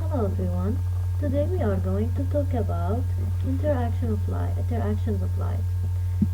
Hello everyone. Today we are going to talk about interactions of light.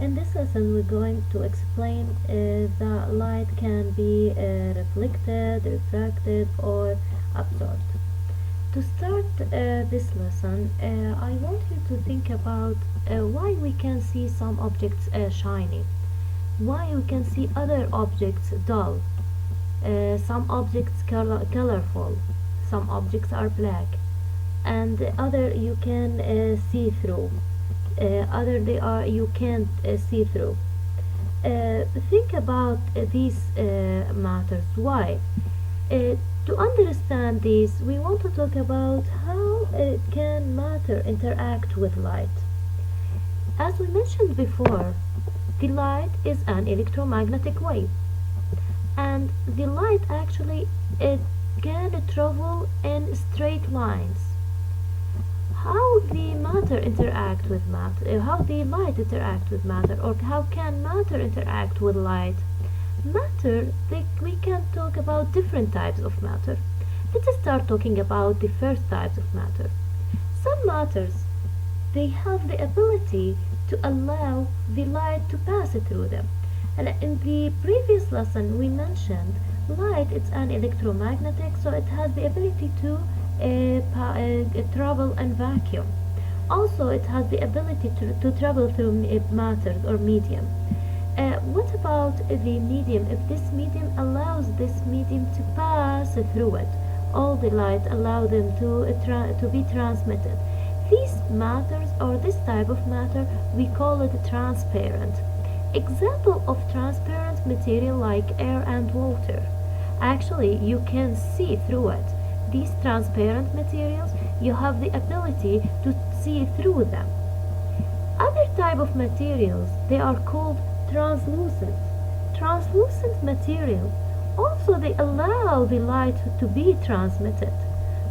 In this lesson we're going to explain that light can be reflected, refracted or absorbed. To start this lesson, I want you to think about why we can see some objects shiny, why we can see other objects dull, some objects colorful, some objects are black, and other you can see through, other they are you can't see through. Think about these matters. Why? To understand this, we want to talk about how can matter interact with light. As we mentioned before, the light is an electromagnetic wave, and the light actually it can travel in straight lines. How the matter interact with matter, how the light interact with matter, or how can matter interact with light? Matter, we can talk about different types of matter. Let's start talking about the first types of matter. Some matters, they have the ability to allow the light to pass through them. And in the previous lesson we mentioned light, it's an electromagnetic, so it has the ability to travel in vacuum. Also it has the ability to travel through matter or medium. What about the medium? If this medium allows this medium to pass through it, all the light allow them to be transmitted. These matters, or this type of matter, we call it transparent. Example of transparent material like air and water. Actually, you can see through it. These transparent materials, you have the ability to see through them. Other type of materials, they are called translucent. Translucent material, also they allow the light to be transmitted,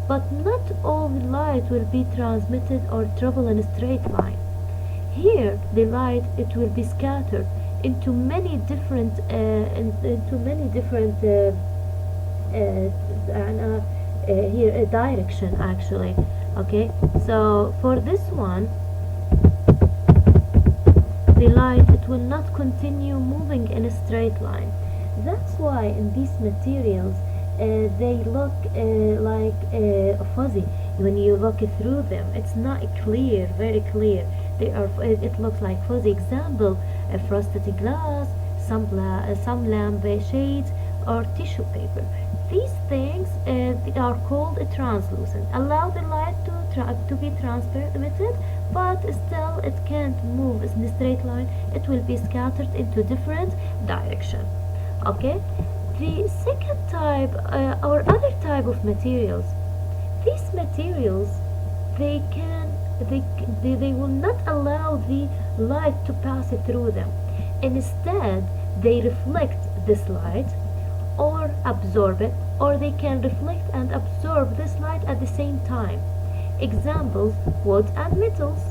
but not all the light will be transmitted or travel in a straight line. Here the light, it will be scattered into many different here a direction actually. Okay, so for this one the light, it will not continue moving in a straight line. That's why in these materials they look like fuzzy. When you look through them, it's not clear, very clear. It looks like fuzzy. Example: frosted glass, some lamp shades, or tissue paper. These things they are called translucent. Allow the light to be transmitted, but still it can't move in a straight line. It will be scattered into different direction. Okay. The second type or other type of materials. These materials, they will not allow the light to pass through them. Instead, they reflect this light or absorb it, or they can reflect and absorb this light at the same time. Examples: wood and metals.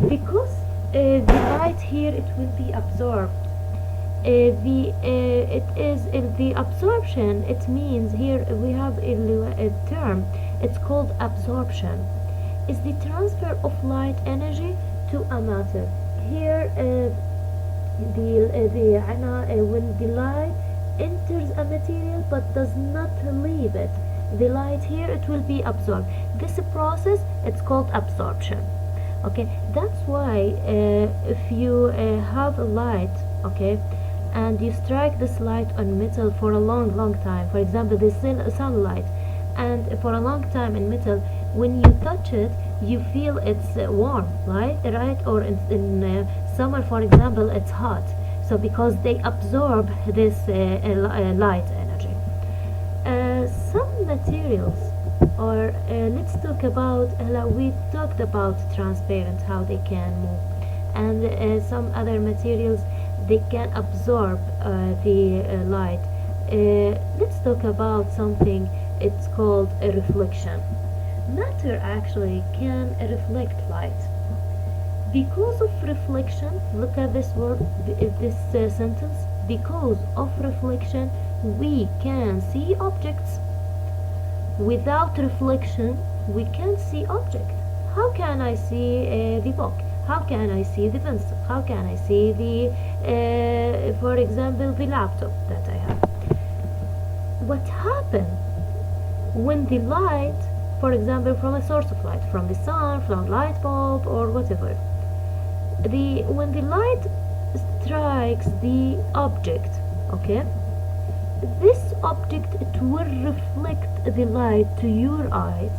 Because the light here, it will be absorbed. The absorption, it means here we have a term, it's called absorption, is the transfer of light energy to a matter. Here when the light enters a material but does not leave it, the light here, it will be absorbed. This process, it's called absorption. Okay, that's why if you have a light, okay, and you strike this light on metal for a long time, for example the sunlight, and for a long time in metal, when you touch it you feel it's warm, right? Or in summer, for example, it's hot. So because they absorb this light energy. Some materials, or let's talk about, we talked about transparent, how they can move, and some other materials, they can absorb the light. Let's talk about something, it's called a reflection. Matter actually can reflect light. Because of reflection, look at this word, this sentence, because of reflection we can see objects. Without reflection, we can't see object. How can I see the book? How can I see the pencil? How can I see the, for example, the laptop that I have? What happens when the light, for example, from a source of light, from the sun, from light bulb, or whatever, when the light strikes the object, okay, this object, it will reflect the light to your eyes,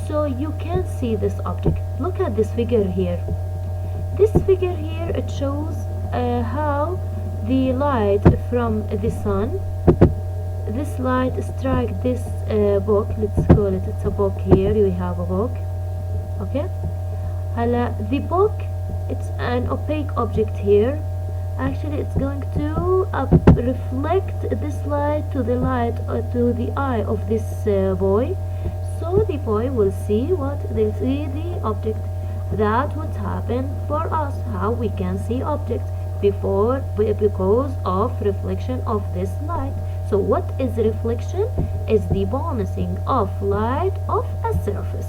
so you can see this object. Look at this figure here. This figure here, it shows how the light from the sun, this light strike this book. Let's call it, it's a book. Here we have a book, okay. The book, it's an opaque object here. Actually, it's going to reflect this light to the eye of this boy, so the boy will see the object. That would happen for us, how we can see objects because of reflection of this light. So what is reflection? Is the bouncing of light off a surface,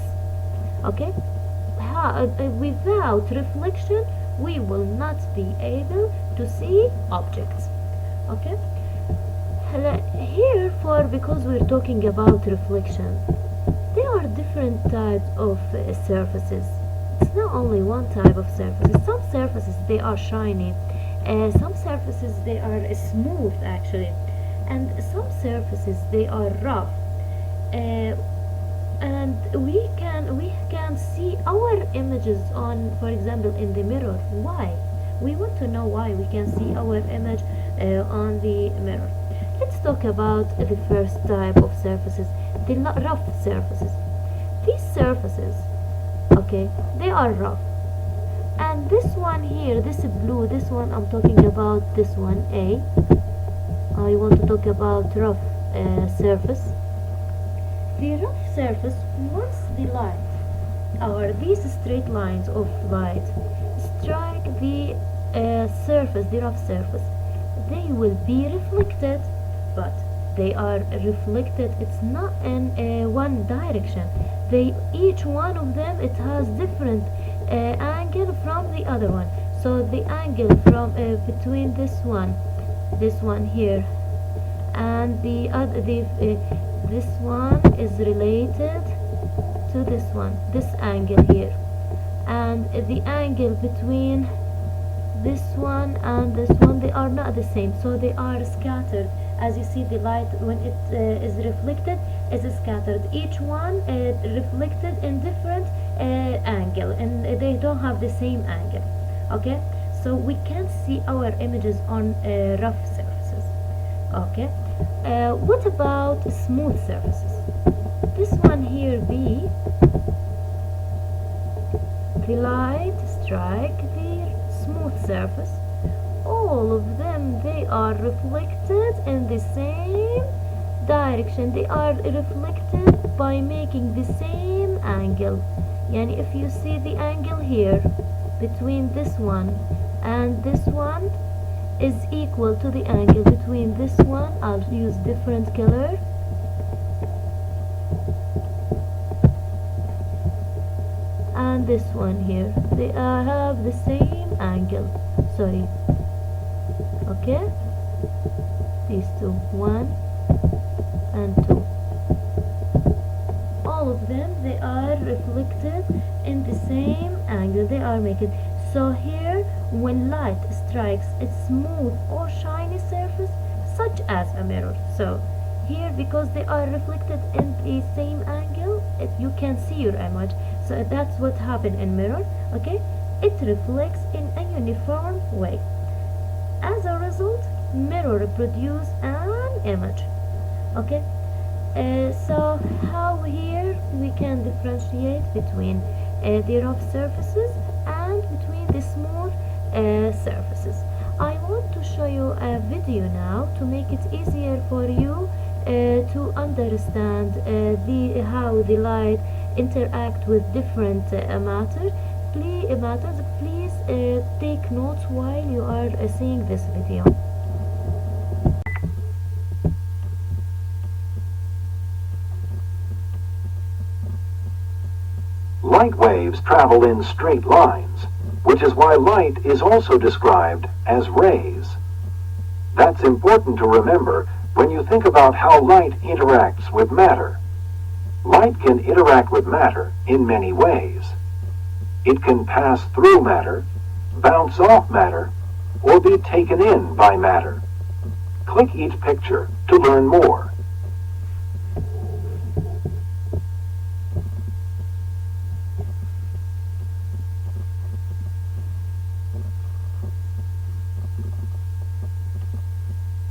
okay. Without reflection, we will not be able to see objects, okay. Here, because we're talking about reflection, there are different types of surfaces. It's not only one type of surfaces. Some surfaces, they are shiny, some surfaces, they are smooth actually, and some surfaces, they are rough, and we can see our images on, for example, in the mirror. Why? We want to know why we can see our image on the mirror. Let's talk about the first type of surfaces, the rough surfaces. These surfaces, okay, they are rough, and this one here, this blue, this one, I'm talking about this one, I want to talk about rough surface. The rough surface, once the light, or these straight lines of light, strike the surface, the rough surface, they will be reflected, but they are reflected, it's not in one direction. Each one of them, it has different angle from the other one. So the angle from between this one here, and the other, this one is related to this one, this angle here, and the angle between this one and this one, they are not the same, so they are scattered. As you see, the light, when it is reflected, is scattered. Each one reflected in different angle, and they don't have the same angle, okay. So we can see our images on rough surfaces, okay. What about smooth surfaces? This one here, the light strike the smooth surface. All of them, they are reflected in the same direction. They are reflected by making the same angle. Yani if you see the angle here between this one and this one is equal to the angle between this one, I'll use different color, and this one here, they have the same angle. Sorry, okay, these two, 1 and 2, all of them, they are reflected in the same angle. They are making, so here when light strikes a smooth or shiny surface such as a mirror, so here, because they are reflected in the same angle, you can see your image. So that's what happened in mirror, okay. It reflects in a uniform way. As a result, mirror produce an image, okay. So how here we can differentiate between the rough surfaces and between the smooth surfaces. I want to show you a video now to make it easier for you to understand how the light interact with different matters. Please take notes while you are seeing this video. Light waves travel in straight lines, which is why light is also described as rays. That's important to remember when you think about how light interacts with matter. Light can interact with matter in many ways. It can pass through matter, bounce off matter, or be taken in by matter. Click each picture to learn more.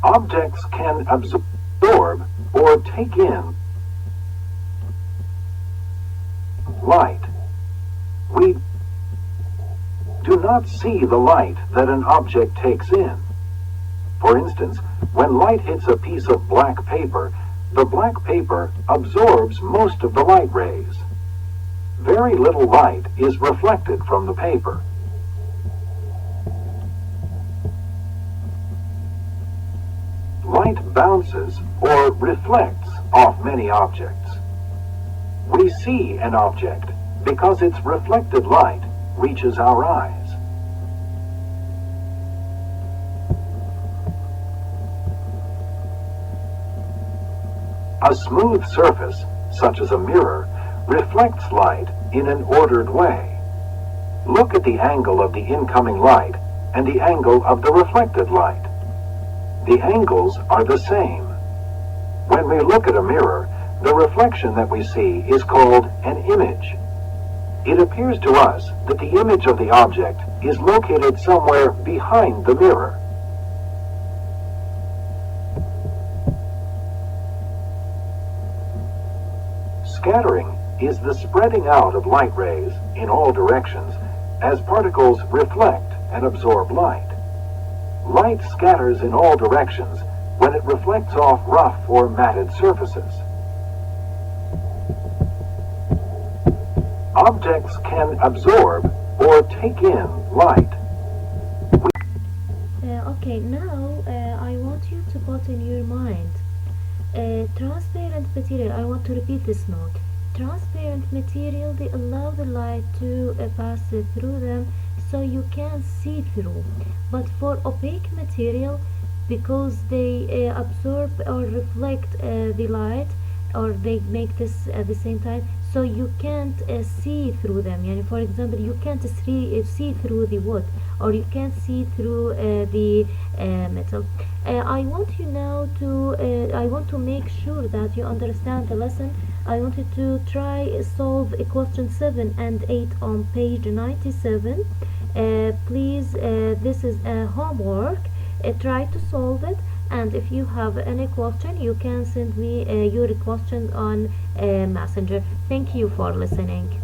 Objects can absorb or take in light. We do not see the light that an object takes in. For instance, when light hits a piece of black paper, the black paper absorbs most of the light rays. Very little light is reflected from the paper. Light bounces or reflects off many objects. We see an object because its reflected light reaches our eyes. A smooth surface, such as a mirror, reflects light in an ordered way. Look at the angle of the incoming light and the angle of the reflected light. The angles are the same. When we look at a mirror, the reflection that we see is called an image. It appears to us that the image of the object is located somewhere behind the mirror. Scattering is the spreading out of light rays in all directions as particles reflect and absorb light. Light scatters in all directions when it reflects off rough or matted surfaces. Objects can absorb or take in light. Okay, now I want you to put in your mind transparent material. I want to repeat this note. Transparent material, they allow the light to pass through them so you can see through. But for opaque material, because they absorb or reflect the light, or they make this at the same time, so you can't see through them. Yani, for example, you can't see through the wood, or you can't see through the metal. I want you now to I want to make sure that you understand the lesson. I want you to try solve question 7 and 8 on page 97. Please, this is a homework. Try to solve it, and if you have any question, you can send me your question on Messenger. Thank you for listening.